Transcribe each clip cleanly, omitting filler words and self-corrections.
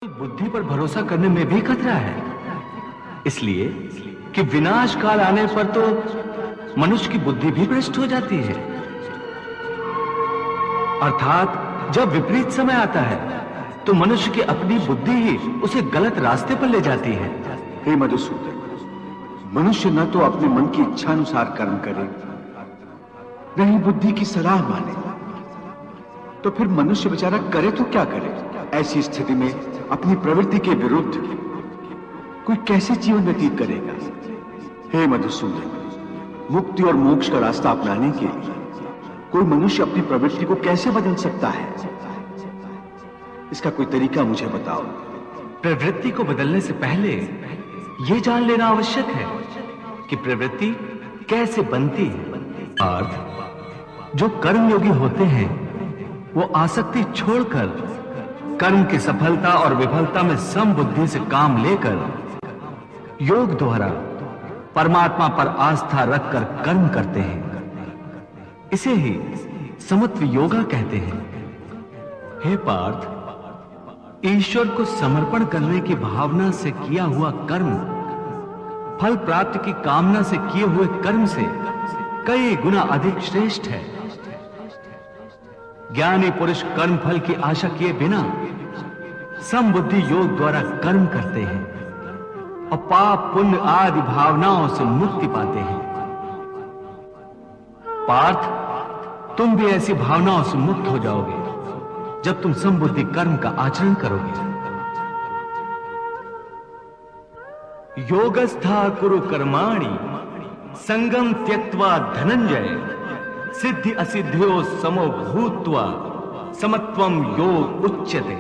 बुद्धि पर भरोसा करने में भी खतरा है, इसलिए कि विनाश काल आने पर तो मनुष्य की बुद्धि भी भ्रष्ट हो जाती है। अर्थात जब विपरीत समय आता है तो मनुष्य की अपनी बुद्धि ही उसे गलत रास्ते पर ले जाती है। हे मधुसूदन, मनुष्य न तो अपने मन की इच्छा अनुसार कर्म करे, न ही बुद्धि की सलाह माने, तो फिर मनुष्य बेचारा करे तो क्या करे? ऐसी स्थिति में अपनी प्रवृत्ति के विरुद्ध कोई कैसे जीवन व्यतीत करेगा? हे मधुसूदन, मुक्ति और मोक्ष का रास्ता अपनाने के लिए कोई मनुष्य अपनी प्रवृत्ति को कैसे बदल सकता है? इसका कोई तरीका मुझे बताओ। प्रवृत्ति को बदलने से पहले यह जान लेना आवश्यक है कि प्रवृत्ति कैसे बनती है। अर्थ जो कर्मयोगी होते हैं वो आसक्ति छोड़कर कर्म की सफलता और विफलता में समबुद्धि से काम लेकर योग द्वारा परमात्मा पर आस्था रखकर कर्म करते हैं। इसे ही समत्व योगा कहते हैं। हे पार्थ, ईश्वर को समर्पण करने की भावना से किया हुआ कर्म फल प्राप्ति की कामना से किए हुए कर्म से कई गुना अधिक श्रेष्ठ है। ज्ञानी पुरुष कर्म फल की आशा किए बिना समबुद्धि योग द्वारा कर्म करते हैं और पाप पुण्य आदि भावनाओं से मुक्ति पाते हैं। पार्थ, तुम भी ऐसी भावनाओं से मुक्त हो जाओगे जब तुम समबुद्धि कर्म का आचरण करोगे। योगस्था कुरु कर्माणि संगम त्यक्त्वा धनंजय सिद्धि असिद्ध्यो समो भूत्वा समत्वम योग उच्यते।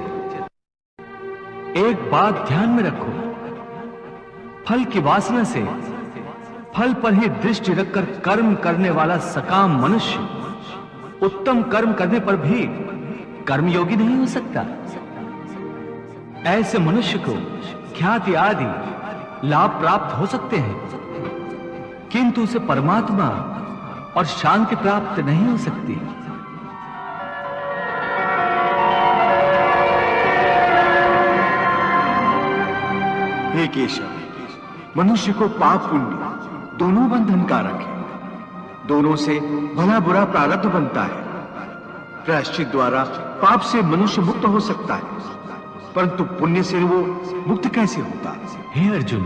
एक बात ध्यान में रखो, फल की वासना से फल पर ही दृष्टि रखकर कर्म करने वाला सकाम मनुष्य उत्तम कर्म करने पर भी कर्मयोगी नहीं हो सकता। ऐसे मनुष्य को ख्याति आदि लाभ प्राप्त हो सकते हैं, किंतु उसे परमात्मा और शांति प्राप्त नहीं हो सकती। हे केशव, मनुष्य को पाप पुण्य दोनों बंधन कारक है। दोनों से भला बुरा प्रारब्ध बनता है। प्रायश्चित द्वारा पाप से मनुष्य मुक्त हो सकता है, परंतु पुण्य से वो मुक्त कैसे होता? हे अर्जुन,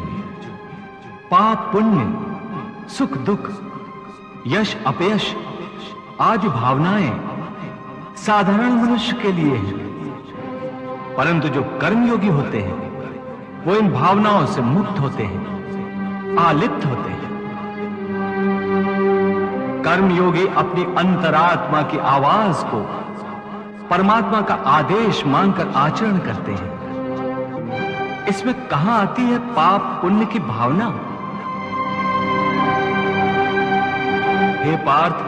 पाप पुण्य, सुख दुख, यश अपयश आदि भावनाएं साधारण मनुष्य के लिए हैं, परंतु जो कर्मयोगी होते हैं वो इन भावनाओं से मुक्त होते हैं, आलिप्त होते हैं। कर्मयोगी अपनी अंतरात्मा की आवाज को परमात्मा का आदेश मानकर आचरण करते हैं। इसमें कहां आती है पाप पुण्य की भावना? हे पार्थ,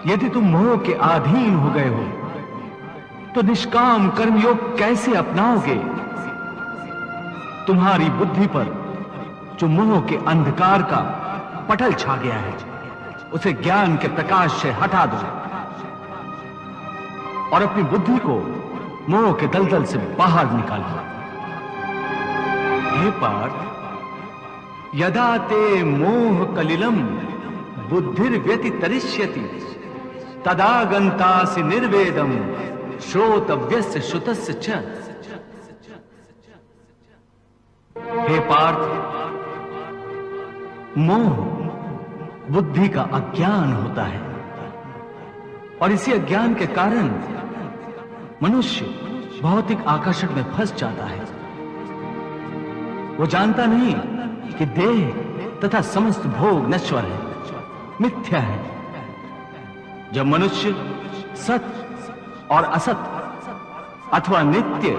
यदि तुम मोह के अधीन हो गए हो तो निष्काम कर्मयोग कैसे अपनाओगे? तुम्हारी बुद्धि पर जो मोह के अंधकार का पटल छा गया है उसे ज्ञान के प्रकाश से हटा दो और अपनी बुद्धि को मोह के दलदल से बाहर निकालो। हे पार्थ, यदा ते मोह कलिलम बुद्धिर्व्यतितरिष्यति तदा गन्तासि निर्वेदम श्रोतव्यस्य श्रुतस्य च। हे पार्थ, मोह बुद्धि का अज्ञान होता है और इसी अज्ञान के कारण मनुष्य भौतिक आकर्षण में फंस जाता है। वो जानता नहीं कि देह तथा समस्त भोग नश्वर है, मिथ्या है। जब मनुष्य सत और असत अथवा नित्य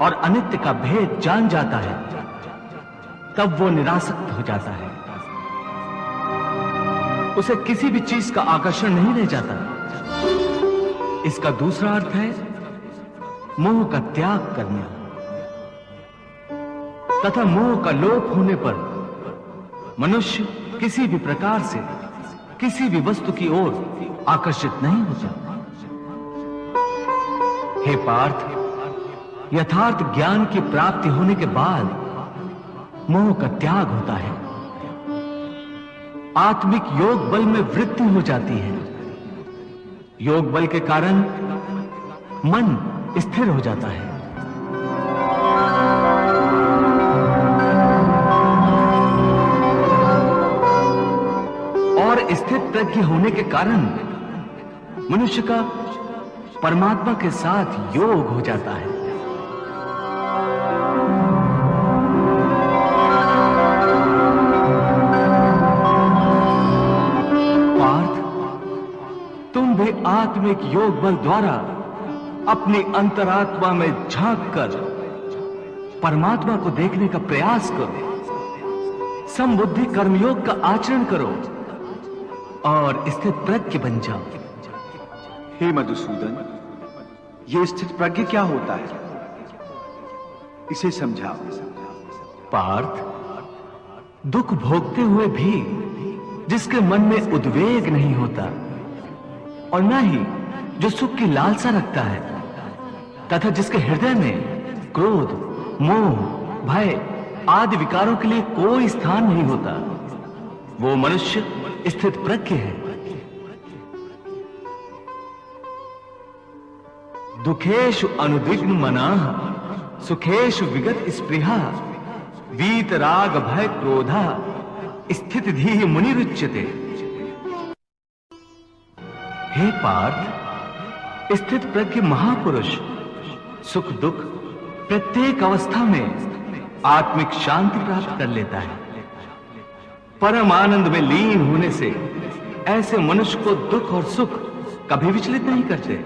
और अनित्य का भेद जान जाता है तब वो निरासक्त हो जाता है। उसे किसी भी चीज का आकर्षण नहीं रह जाता। इसका दूसरा अर्थ है मोह का त्याग करना तथा मोह का लोप होने पर मनुष्य किसी भी प्रकार से किसी भी वस्तु की ओर आकर्षित नहीं होता। हे पार्थ, यथार्थ ज्ञान की प्राप्ति होने के बाद मोह का त्याग होता है। आत्मिक योग बल में वृद्धि हो जाती है। योग बल के कारण मन स्थिर हो जाता है। और स्थित प्रज्ञ होने के कारण मनुष्य का परमात्मा के साथ योग हो जाता है। पार्थ, तुम भी आत्मिक योग बल द्वारा अपनी अंतरात्मा में झांककर परमात्मा को देखने का प्रयास करो। समबुद्धि कर्मयोग का आचरण करो और स्थित प्रज्ञ बन जाओ। हे मधुसूदन, ये स्थित प्रज्ञ क्या होता है, इसे समझाओ। पार्थ, दुख भोगते हुए भी जिसके मन में उद्वेग नहीं होता और न ही जो सुख की लालसा रखता है तथा जिसके हृदय में क्रोध, मोह, भय आदि विकारों के लिए कोई स्थान नहीं होता, वो मनुष्य स्थित प्रज्ञ है। दुखेषु अनुद्विग्न मनाः सुखेषु विगत स्पृहा वीत राग भय क्रोधा स्थित धीः मुनिरुच्यते। हे पार्थ, स्थित प्रज्ञ महापुरुष सुख दुख प्रत्येक अवस्था में आत्मिक शांति प्राप्त कर लेता है। परम आनंद में लीन होने से ऐसे मनुष्य को दुख और सुख कभी विचलित नहीं करते।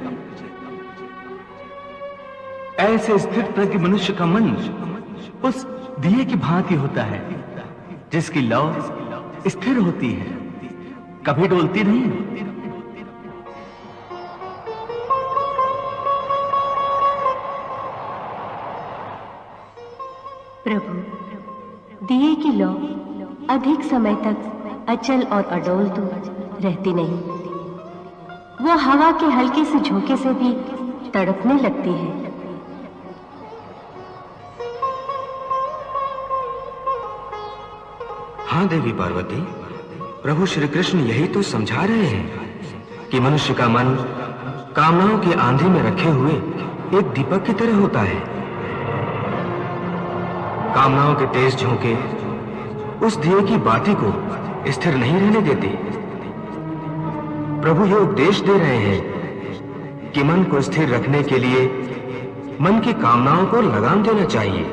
ऐसे स्थित प्रज्ञ मनुष्य का मन उस दिए की भांति होता है जिसकी लौ स्थिर होती है, कभी डोलती नहीं। प्रभु, दिए की लौ अधिक समय तक अचल और अडोल तो रहती नहीं, वो हवा के हल्के से झोंके से भी तड़पने लगती है। हाँ देवी पार्वती, प्रभु श्री कृष्ण यही तो समझा रहे हैं कि मनुष्य का मन कामनाओं की आंधी में रखे हुए एक दीपक की तरह होता है। कामनाओं के तेज झोंके उस दिए की बाती को स्थिर नहीं रहने देते। प्रभु ये उपदेश दे रहे हैं कि मन को स्थिर रखने के लिए मन की कामनाओं को लगाम देना चाहिए।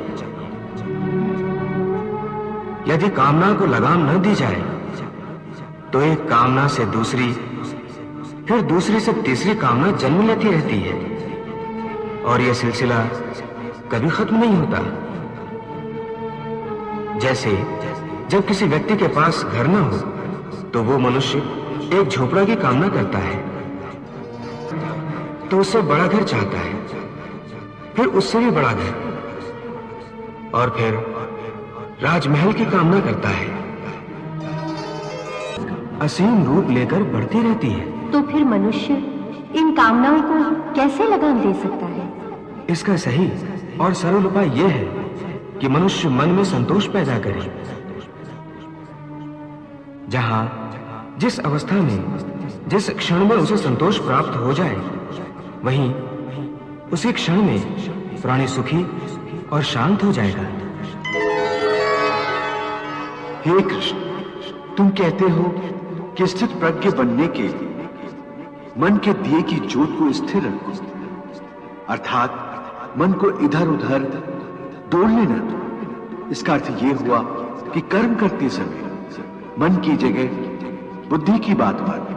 यदि कामना को लगाम न दी जाए तो एक कामना से दूसरी, फिर दूसरी से तीसरी कामना जन्म लेती रहती है और यह सिलसिला कभी खत्म नहीं होता। जैसे जब किसी व्यक्ति के पास घर न हो तो वो मनुष्य एक झोपड़ा की कामना करता है, तो उससे बड़ा घर चाहता है, फिर उससे भी बड़ा घर, और फिर राजमहल की कामना करता है। असीम रूप लेकर बढ़ती रहती है। तो फिर मनुष्य इन कामनाओं को कैसे लगाम दे सकता है? इसका सही और सरल उपाय यह है कि मनुष्य मन में संतोष पैदा करे। जहां जिस अवस्था में जिस क्षण में उसे संतोष प्राप्त हो जाए, वहीं उसी क्षण में प्राणी सुखी और शांत हो जाएगा। हे कृष्ण, तुम कहते हो कि स्थित प्रज्ञ बनने के लिए मन के दिए की ज्योत को स्थिर रखो, अर्थात मन को इधर उधर डोलने न दो। इसका अर्थ यह हुआ कि कर्म करते समय मन की जगह बुद्धि की बात मानो,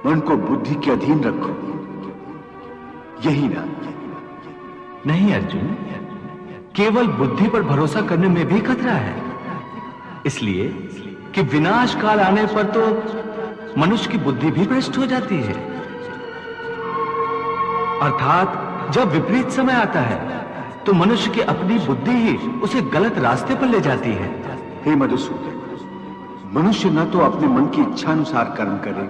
मन को बुद्धि के अधीन रखो, यही ना? नहीं अर्जुन, केवल बुद्धि पर भरोसा करने में भी खतरा है। इसलिए कि विनाश काल आने पर तो मनुष्य की बुद्धि भी भ्रष्ट हो जाती है, अर्थात जब विपरीत समय आता है तो मनुष्य की अपनी बुद्धि ही उसे गलत रास्ते पर ले जाती है। हे मधुसूदन, मनुष्य न तो अपने मन की इच्छा अनुसार कर्म करे,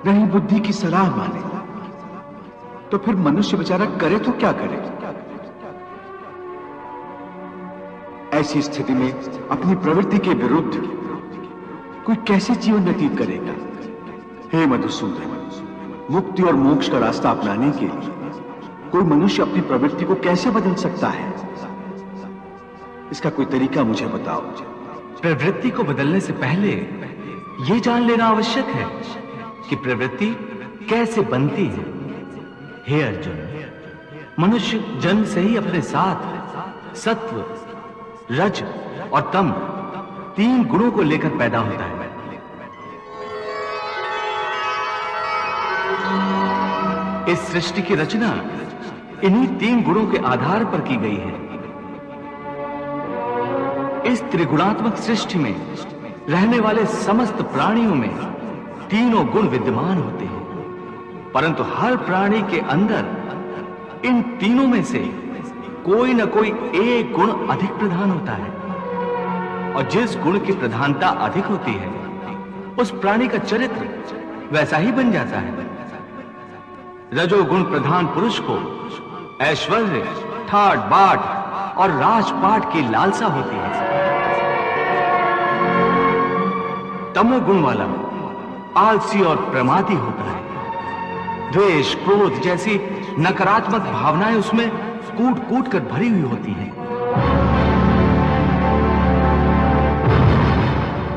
न ही बुद्धि की सलाह माने, तो तो फिर मनुष्य बेचारा करे तो क्या करे? ऐसी स्थिति में अपनी प्रवृत्ति के विरुद्ध कोई कैसे जीवन व्यतीत करेगा? हे मधुसूदन, मुक्ति और मोक्ष का रास्ता अपनाने के लिए कोई मनुष्य अपनी प्रवृत्ति को कैसे बदल सकता है? इसका कोई तरीका मुझे बताओ। प्रवृत्ति को बदलने से पहले यह जान लेना आवश्यक है कि प्रवृत्ति कैसे बनती है। हे अर्जुन, मनुष्य जन्म से ही अपने साथ सत्व, रज और तम 3 गुणों को लेकर पैदा होता है। इस सृष्टि की रचना इन्हीं 3 गुणों के आधार पर की गई है। इस त्रिगुणात्मक सृष्टि में रहने वाले समस्त प्राणियों में तीनों गुण विद्यमान होते हैं, परंतु हर प्राणी के अंदर इन तीनों में से कोई न कोई एक गुण अधिक प्रधान होता है, और जिस गुण की प्रधानता अधिक होती है उस प्राणी का चरित्र वैसा ही बन जाता है। रजोगुण प्रधान पुरुष को ऐश्वर्य, ठाट बाट और राजपाट की लालसा होती है। तमोगुण वाला आलसी और प्रमादी होता है। द्वेष, क्रोध जैसी नकारात्मक भावनाएं उसमें कूट कूट कर भरी हुई होती हैं।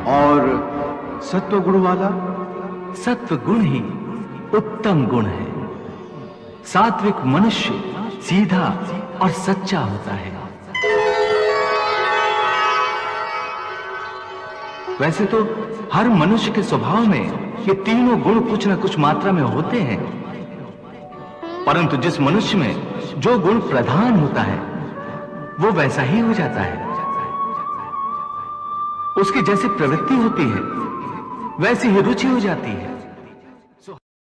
और सत्व गुण वाला? सत्व गुण ही उत्तम गुण है। सात्विक मनुष्य सीधा और सच्चा होता है। वैसे तो हर मनुष्य के स्वभाव में ये तीनों गुण कुछ न कुछ मात्रा में होते हैं, परंतु जिस मनुष्य में जो गुण प्रधान होता है वो वैसा ही हो जाता है। उसकी जैसी प्रवृत्ति होती है वैसी ही रुचि हो जाती है।